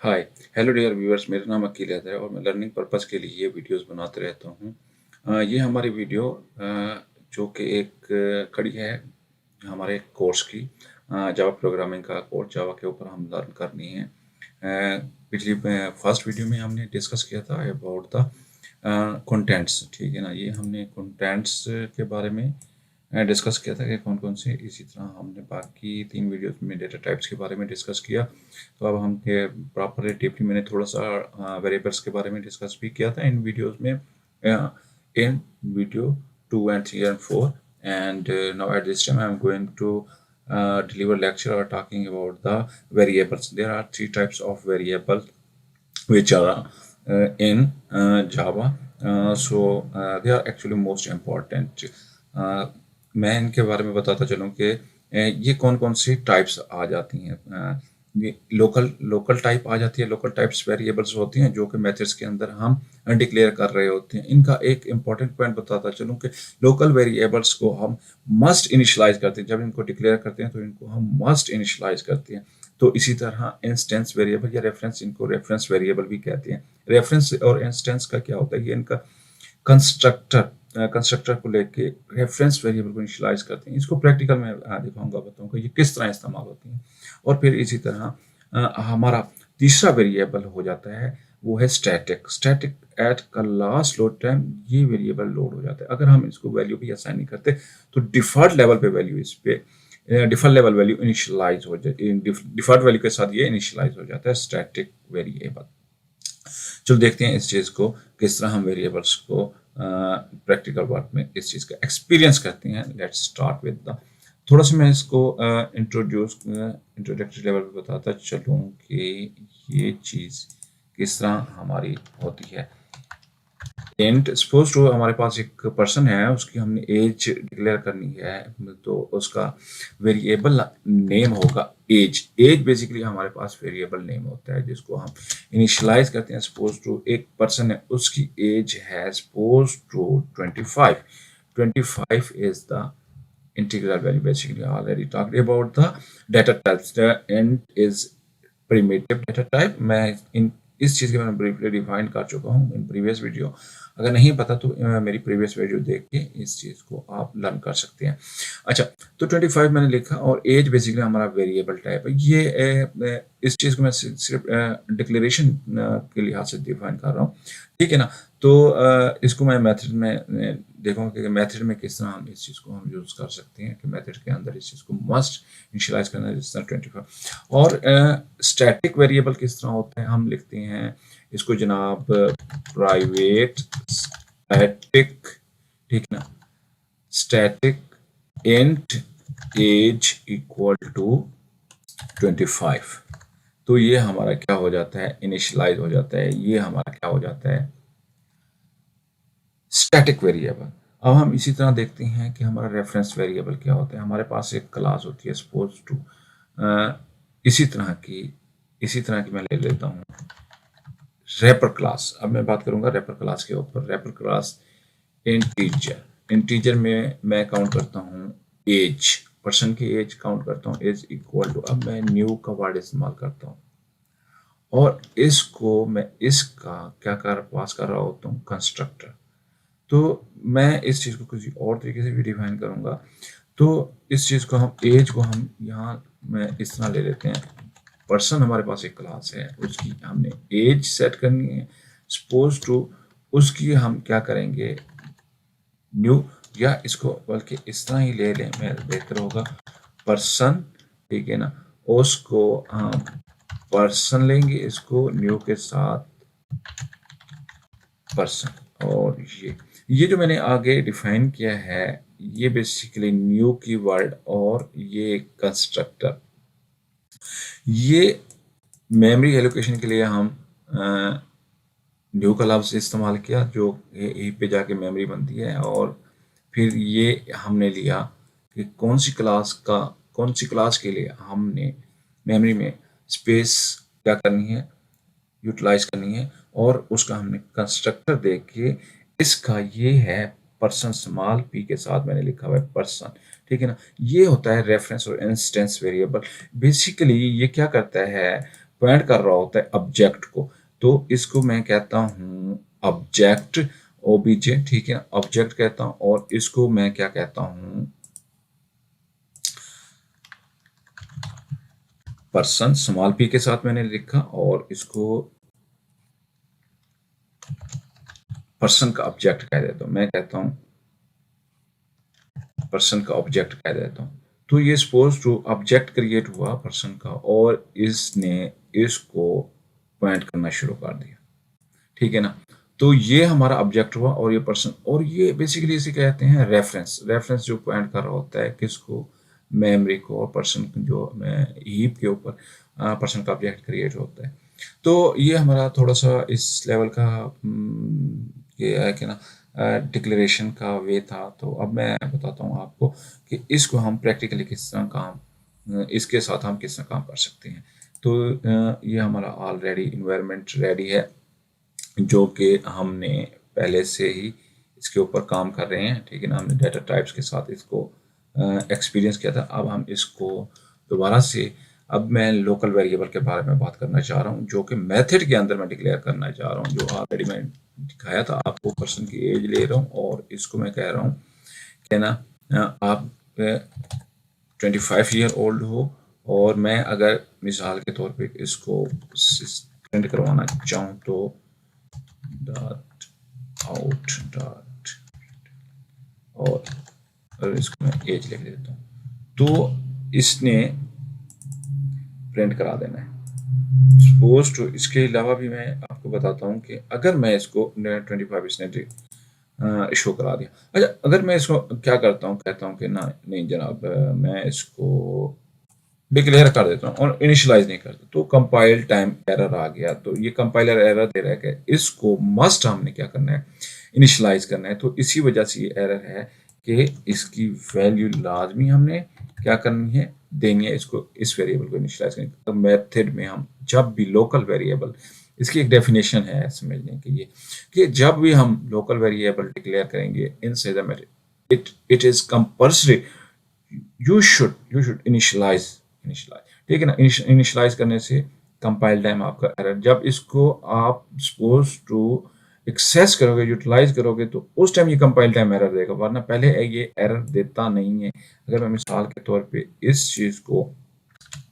हाय, hello dear viewers, मेरा नाम अकील हैदर है और मैं लर्निंग पर्पस के लिए ये वीडियोस बनाते रहता हूँ। ये हमारी वीडियो जो कि एक कड़ी है हमारे कोर्स की, जावा प्रोग्रामिंग का कोर्स जावा के ऊपर हम लर्न करनी है। पिछली फर्स्ट वीडियो में हमने डिस्कस किया था अबाउट द कंटेंट्स, ठीक है ना। ये हमने कंटेंट्स के बारे में डिस्कस किया था कि कौन कौन से। इसी तरह हमने बाकी 3 वीडियोस में डेटा टाइप्स के बारे में डिस्कस किया। तो अब हम प्रॉपर डीपली मैंने थोड़ा सा वेरिएबल्स के बारे में डिस्कस भी किया था इन वीडियोस में, इन video 2 and 3 and 4, and now at this time I am going to deliver lecture or talking about the variables. There are 3 types of variables which are in Java. They are actually most important. मैं इनके बारे में बताता चलूँ कि ये कौन कौन सी टाइप्स आ जाती हैं। ये लोकल टाइप आ जाती है। लोकल टाइप्स वेरिएबल्स होती हैं जो कि मेथड्स के अंदर हम डिक्लेयर कर रहे होते हैं। इनका एक इंपॉर्टेंट पॉइंट बताता चलूँ कि लोकल वेरिएबल्स को हम मस्ट इनिशियलाइज करते हैं। जब इनको डिक्लेयर करते हैं तो इनको हम मस्ट इनिशियलाइज करते हैं। तो इसी तरह इंस्टेंस वेरिएबल या रेफरेंस, इनको रेफरेंस वेरिएबल भी कहते हैं। रेफरेंस और इंस्टेंस का क्या होता है, ये इनका कंस्ट्रक्टर को लेके रेफरेंस वेरिएबल को इनिशियलाइज करते हैं। इसको प्रैक्टिकल में दिखाऊंगा, बताऊंगा ये किस तरह इस्तेमाल होती हैं। और फिर इसी तरह हमारा तीसरा वेरिएबल हो जाता है, वो है स्टैटिक एट का लास्ट लोड टाइम ये वेरिएबल लोड हो जाता है। अगर हम इसको वैल्यू भी असाइन नहीं करते तो डिफॉल्ट लेवल पे वैल्यू इस पे डिफॉल्ट लेवल वैल्यू इनिशियलाइज हो जाए, डिफॉल्ट वैल्यू के साथ ये इनिशियलाइज हो जाता है स्टैटिक वेरिएबल। चलो देखते हैं इस चीज को किस तरह हम वेरिएबल्स को प्रैक्टिकल वर्क में इस चीज का एक्सपीरियंस करते हैं। लेट्स स्टार्ट विद द थोड़ा सा मैं इसको इंट्रोडक्टरी लेवल पे बताता चलूँ कि ये चीज किस तरह हमारी होती है। एंड सपोज टू हमारे पास एक पर्सन है, उसकी हमने एज डिक्लेयर करनी है, तो उसका वेरिएबल नेम होगा एज। एज बेसिकली हमारे पास वेरिएबल नेम होता है जिसको हम इनिशियलाइज करते हैं। सपोज टू एक पर्सन है, उसकी एज है suppose to 25। 25 is the integral value. Basically already talked about the data types. The int is primitive data type. मैं इन इस चीज़ के बारे में ब्रीफली डिफाइन कर चुका हूँ इन प्रीवियस वीडियो। अगर नहीं पता तो मेरी प्रीवियस वीडियो देख के इस चीज़ को आप लर्न कर सकते हैं। अच्छा, तो 25 मैंने लिखा और एज बेसिकली हमारा वेरिएबल टाइप है। ये इस चीज़ को मैं सिर्फ डिक्लेरेशन के लिहाज से डिफाइन कर रहा हूँ, ठीक है ना। तो इसको मैं मेथड में देखूंगा कि मेथड में किस तरह हम इस चीज़ को हम यूज़ कर सकते हैं कि मेथड के अंदर इस चीज़ को मस्ट इनिशियलाइज करना है जिस तरह 25। और स्टैटिक वेरिएबल किस तरह होते हैं, हम लिखते हैं इसको जनाब प्राइवेट स्टैटिक, ठीक है ना, static int age equal to 25। तो ये हमारा क्या हो जाता है, इनिशियलाइज हो जाता है। ये हमारा क्या हो जाता है, स्टैटिक वेरिएबल। अब हम इसी तरह देखते हैं कि हमारा रेफरेंस वेरिएबल क्या होता है। हमारे पास एक क्लास होती है सपोज टू इसी तरह की मैं ले लेता हूँ रैपर क्लास। अब मैं बात करूंगा रैपर क्लास के ऊपर। रैपर क्लास इंटीजर में मैं काउंट करता हूँ एज, पर्सन की एज काउंट करता हूँ, एज इक्वल टू, अब मैं न्यू का वर्ड इस्तेमाल करता हूँ और इसको मैं इसका क्या पास कर रहा होता हूँ, कंस्ट्रक्टर। तो मैं इस चीज़ को किसी और तरीके से भी डिफाइन करूंगा। तो इस चीज़ को हम एज को हम यहाँ मैं इस तरह ले लेते हैं। पर्सन हमारे पास एक क्लास है, उसकी हमने एज सेट करनी है। सपोज टू उसकी हम क्या करेंगे, न्यू, या इसको बल्कि इस तरह ही ले लें, मैं बेहतर होगा पर्सन, ठीक है ना। उसको हम पर्सन लेंगे, इसको न्यू के साथ पर्सन। और ये जो मैंने आगे डिफाइन किया है ये बेसिकली न्यू की वर्ड और ये कंस्ट्रक्टर, ये मेमोरी एलोकेशन के लिए हम न्यू का लफ्ज़ इस्तेमाल किया जो यहीं पे जाके मेमोरी बनती है। और फिर ये हमने लिया कि कौन सी क्लास के लिए हमने मेमोरी में स्पेस क्या करनी है, यूटिलाइज करनी है, और उसका हमने कंस्ट्रक्टर दे के इसका ये है पर्सन, स्मॉल पी के साथ मैंने लिखा हुआ है पर्सन, ठीक है ना। ये होता है रेफरेंस और इंस्टेंस वेरिएबल। बेसिकली ये क्या करता है, पॉइंट कर रहा होता है ऑब्जेक्ट को, तो इसको मैं कहता हूँ ऑब्जेक्ट ओबीजे, ठीक है, ऑब्जेक्ट कहता हूँ। और इसको मैं क्या कहता हूँ, पर्सन, स्मॉल पी के साथ मैंने लिखा, और इसको पर्सन का ऑब्जेक्ट कह देता हूँ, मैं कहता हूँ पर्सन का ऑब्जेक्ट कह देता हूँ। तो ये सपोज टू ऑब्जेक्ट क्रिएट हुआ पर्सन का, और इसने इसको पॉइंट करना शुरू कर दिया, ठीक है ना। तो ये हमारा ऑब्जेक्ट हुआ, और ये पर्सन, और ये बेसिकली इसे कहते हैं रेफरेंस। रेफरेंस जो पॉइंट कर रहा होता है किसको, मेमोरी को, और पर्सन जो हीप के ऊपर पर्सन का ऑब्जेक्ट क्रिएट होता है। तो ये हमारा थोड़ा सा इस लेवल का ये है कि ना डिक्लेरेशन का वे था। तो अब मैं बताता हूँ आपको कि इसको हम प्रैक्टिकली किस तरह काम इसके साथ हम किस तरह काम कर सकते हैं। तो ये हमारा ऑलरेडी इन्वायरमेंट रेडी है, जो कि हमने पहले से ही इसके ऊपर काम कर रहे हैं, ठीक है ना। हमने डाटा टाइप्स के साथ इसको एक्सपीरियंस किया था। अब हम इसको दोबारा से, अब मैं लोकल वेरिएबल के बारे में बात करना चाह रहा हूँ, जो कि मेथड के अंदर मैं डिक्लेयर करना चाह रहा हूँ। जो ऑलरेडी मैं दिखाया था आपको, पर्सन की एज ले रहा हूँ, और इसको मैं कह रहा हूँ कि ना आप 25 ईयर ओल्ड हो, और मैं अगर मिसाल के तौर पे इसको प्रिंट करवाना चाहूँ तो डॉट आउट डॉट, और इसको मैं एज लिख देता हूँ, तो इसने प्रिंट करा देना है। सपोज टू, इसके अलावा भी मैं आपको बताता हूँ कि अगर मैं इसको 25 इसने शो करा दिया। अच्छा, अगर मैं इसको क्या करता हूँ, कहता हूँ कि ना नहीं जनाब, मैं इसको डिक्लेयर कर देता हूँ और इनिशियलाइज नहीं करता, तो कंपाइल टाइम एरर आ गया। तो ये कंपाइलर एरर दे रहा है कि इसको मस्ट हमने क्या करना है, इनिशियलाइज करना है। तो इसी वजह से ये एरर है कि इसकी वैल्यू लाजमी हमने क्या करनी है, देनी है इसको, इस वेरिएबल को इनिशियलाइज करनी है। तो मेथड में हम जब भी लोकल वेरिएबल, इसकी एक डेफिनेशन है समझने के लिए, कि जब भी हम लोकल वेरिएबल डिक्लेयर करेंगे inside the method, it is compulsory you should initialize, ठीक है ना। इनिशियलाइज करने से कंपाइल टाइम आपका एरर, जब इसको आप सपोज टू एक्सेस करोगे, यूटिलाइज करोगे, तो उस टाइम ये कंपाइल टाइम एरर देगा, वरना पहले ये एरर देता नहीं है। अगर मैं मिसाल के तौर पे इस चीज को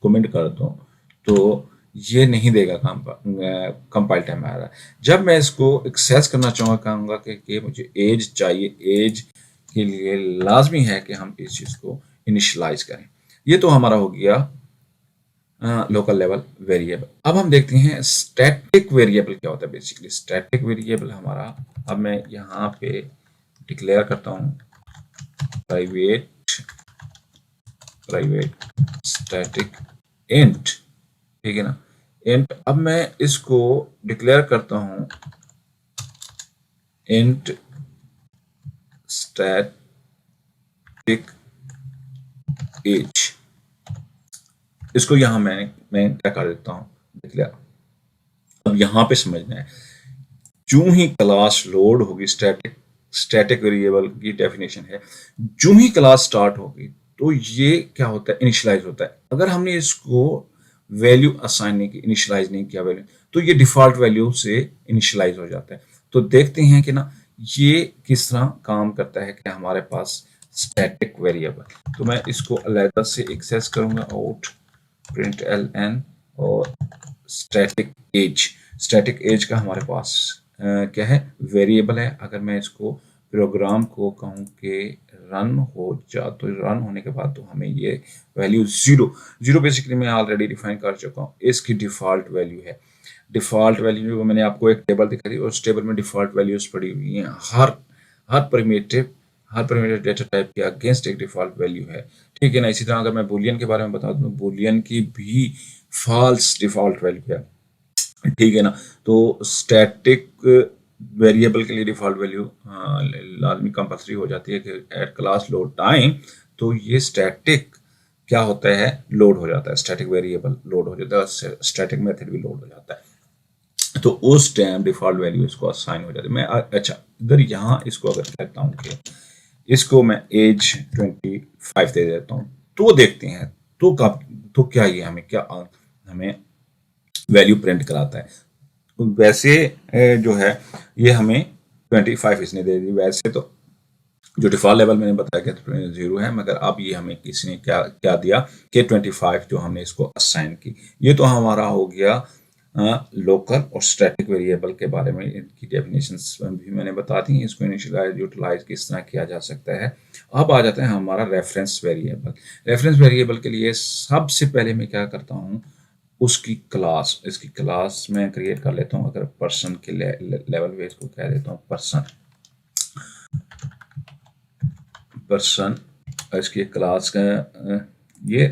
कमेंट करता हूँ तो ये नहीं देगा कंपाइल टाइम एरर। जब मैं इसको एक्सेस करना कहूँगा कि मुझे एज चाहिए, एज के लिए लाजमी है कि हम इस चीज को इनिशियलाइज करें। ये तो हमारा हो गया लोकल लेवल वेरिएबल। अब हम देखते हैं स्टैटिक वेरिएबल क्या होता है। बेसिकली स्टैटिक वेरिएबल हमारा, अब मैं यहाँ पे डिक्लेयर करता हूँ प्राइवेट स्टैटिक इंट, ठीक है ना, इंट। अब मैं इसको डिक्लेयर करता हूँ इंट स्टैटिक एज। इसको यहां मैं क्या कर देता हूं, देख लिया। अब यहां पे समझना है, जो ही क्लास लोड होगी, स्टैटिक वेरिएबल की डेफिनेशन है, जो ही क्लास स्टार्ट होगी तो ये क्या होता है, इनिशियलाइज होता है। अगर हमने इसको वैल्यू असाइन नहीं की, इनिशियलाइज नहीं किया वैल्यू, तो ये डिफॉल्ट वैल्यू से इनिशियलाइज हो जाता है। तो देखते हैं कि ना ये किस तरह काम करता है कि हमारे पास स्टैटिक वेरिएबल। तो मैं इसको अलग से एक्सेस करूंगा, आउट प्रिंट एल एन, और स्टैटिक एज का हमारे पास क्या है, वेरिएबल है। अगर मैं इसको प्रोग्राम को कहूँ कि रन हो जा, तो रन होने के बाद तो हमें ये वैल्यू जीरो बेसिकली मैं ऑलरेडी डिफाइन कर चुका हूँ, इसकी डिफॉल्ट वैल्यू है। डिफॉल्ट वैल्यू मैंने आपको एक टेबल दिखा दी, उस टेबल में डिफॉल्ट वैल्यूज पड़ी हुई हैं। हर प्रिमिटिव डेटा टाइप के अगेंस्ट एक डिफॉल्ट वैल्यू है, ठीक है ना। इसी तरह अगर मैं बूलियन के बारे में बता दूं, बूलियन की भी फॉल्स डिफॉल्ट वैल्यू है, ठीक है ना। तो स्टैटिक वेरिएबल के लिए डिफॉल्ट वैल्यू लाजमी कंपल्सरी हो जाती है कि एट क्लास लोड टाइम, तो ये स्टैटिक क्या होता है, लोड हो जाता है, स्टैटिक वेरिएबल लोड हो जाता है, स्टैटिक मेथड भी लोड हो जाता है। तो उस टाइम डिफॉल्ट वैल्यू इसको असाइन हो जाती है। मैं अच्छा इधर यहाँ इसको अगर कहता हूँ कि इसको मैं एज 25 दे देता हूँ, तो देखते हैं तो कब, तो क्या ये हमें वैल्यू प्रिंट कराता है। तो वैसे जो है ये हमें 25 इसने दे दी। वैसे तो जो डिफ़ॉल्ट लेवल मैंने बताया कि 0 है, मगर अब ये हमें किसी ने क्या क्या दिया कि 25 जो हमने इसको असाइन की। ये तो हमारा हो गया लोकल और स्टैटिक वेरिएबल के बारे में, इनकी डेफिनेशंस भी मैंने बता दी। इसको इनिशियलाइज यूटिलाइज किस तरह किया जा सकता है। अब आ जाता है हमारा रेफरेंस वेरिएबल। रेफरेंस वेरिएबल के लिए सबसे पहले मैं क्या करता हूँ, उसकी क्लास, इसकी क्लास मैं क्रिएट कर लेता हूँ। अगर पर्सन के लेवल पे इसको कह देता हूँ पर्सन इसकी क्लास का ये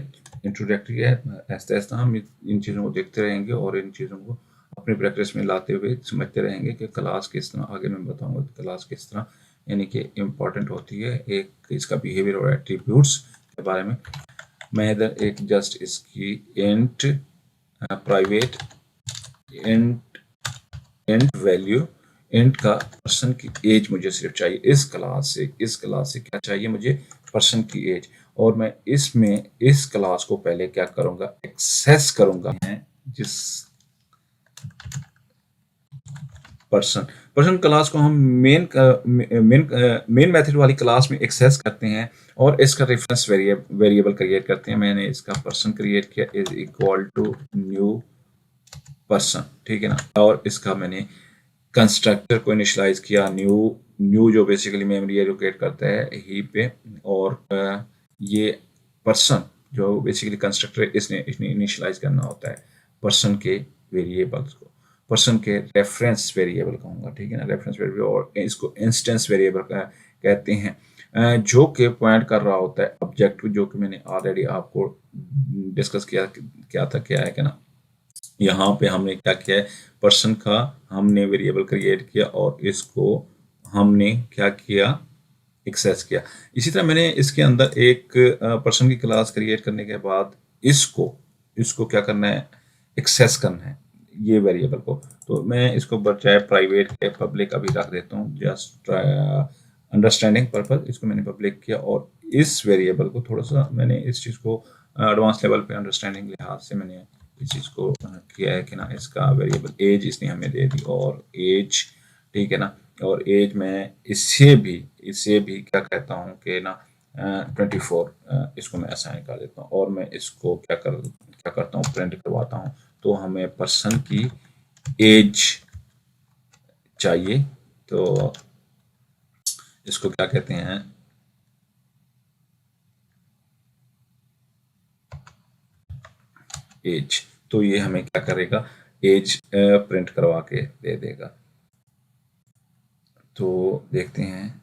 इंट्रोडक्टरी है। ऐसा ऐसा हम इन चीज़ों को देखते रहेंगे और इन चीज़ों को अपनी प्रैक्टिस में लाते हुए समझते रहेंगे कि क्लास किस तरह, आगे मैं बताऊंगा क्लास किस तरह यानी कि इम्पॉर्टेंट होती है। एक इसका बिहेवियर और एट्रीब्यूट्स के बारे में मैं इधर एक जस्ट इसकी int private int value, int का पर्सन की एज मुझे सिर्फ चाहिए इस क्लास से क्या चाहिए मुझे, पर्सन की एज। और मैं इसमें इस क्लास को पहले क्या करूंगा, एक्सेस करूंगा है जिस पर्सन क्लास को हम मेन मेथड वाली क्लास में एक्सेस करते हैं और इसका रेफरेंस वेरिएबल क्रिएट करते हैं। मैंने इसका पर्सन क्रिएट किया is equal to new person, ठीक है ना। और इसका मैंने कंस्ट्रक्टर को इनिशियलाइज किया न्यू जो बेसिकली मेमोरी एलोकेट करता है हीप पे, और ये पर्सन जो बेसिकली कंस्ट्रक्टर इसने इनिशियलाइज करना होता है पर्सन के वेरिएबल्स को, पर्सन के रेफरेंस वेरिएबल कहूँगा, ठीक है ना, रेफरेंस वेरिएबल। और इसको इंस्टेंस वेरिएबल कहते हैं, जो कि पॉइंट कर रहा होता है ऑब्जेक्ट, जो कि मैंने ऑलरेडी आपको डिस्कस किया था, क्या है कि ना, यहाँ पे हमने क्या किया है, पर्सन का हमने वेरिएबल क्रिएट किया और इसको हमने क्या किया, एक्सेस किया। इसी तरह मैंने इसके अंदर एक पर्सन की क्लास क्रिएट करने के बाद इसको क्या करना है, एक्सेस करना है ये वेरिएबल को। तो मैं इसको बचाए प्राइवेट के पब्लिक अभी रख देता हूँ, जस्ट अंडरस्टैंडिंग पर्पज इसको मैंने पब्लिक किया। और इस वेरिएबल को थोड़ा सा मैंने इस चीज़ को एडवांस लेवल पे अंडरस्टैंडिंग लिहाज से मैंने इस चीज़ को किया है कि ना, इसका वेरिएबल एज इसने हमें दे दी और एज, ठीक है ना। और एज में इससे भी क्या कहता हूँ कि ना 24 इसको मैं असाइन कर देता हूँ और मैं इसको क्या करता हूँ, प्रिंट करवाता हूँ। तो हमें पर्सन की एज चाहिए, तो इसको क्या कहते हैं, एज। तो ये हमें क्या करेगा, एज प्रिंट करवा के दे देगा। तो देखते हैं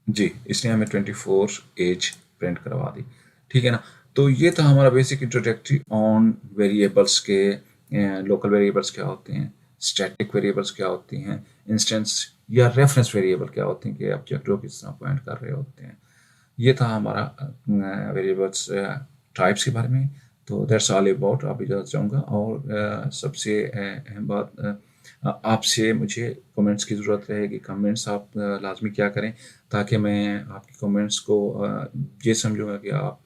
जी, इसने हमें 24 एज प्रिंट करवा दी, ठीक है ना। तो ये था हमारा बेसिक इंट्रोडक्टरी ऑन वेरिएबल्स के, लोकल वेरिएबल्स क्या होते हैं, स्टैटिक वेरिएबल्स क्या होती हैं, इंस्टेंस या रेफरेंस वेरिएबल क्या होते हैं कि ऑब्जेक्ट को किस तरह पॉइंट कर रहे होते हैं। ये था हमारा वेरिएबल्स टाइप्स के बारे में। तो दैट्स ऑल अबाउट, आप इजाज़त चाहूँगा। और सबसे अहम बात, आपसे मुझे कमेंट्स की ज़रूरत रहेगी। कमेंट्स आप लाजमी क्या करें ताकि मैं आपकी कमेंट्स को ये समझूंगा कि आप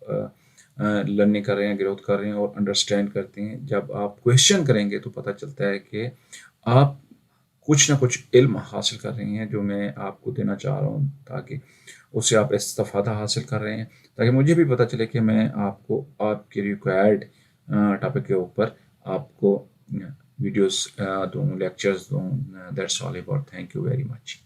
लर्निंग कर रहे हैं, ग्रोथ कर रहे हैं और अंडरस्टैंड करते हैं। जब आप क्वेश्चन करेंगे तो पता चलता है कि आप कुछ ना कुछ इल्म हासिल कर रही हैं जो मैं आपको देना चाह रहा हूँ, ताकि उससे आप इस्तेफादा हासिल कर रहे हैं, ताकि मुझे भी पता चले कि मैं आपको आपके रिक्वायर्ड टॉपिक के ऊपर आपको वीडियोस दूँ, लेक्चर्स दूँ। That's all about, thank you very much.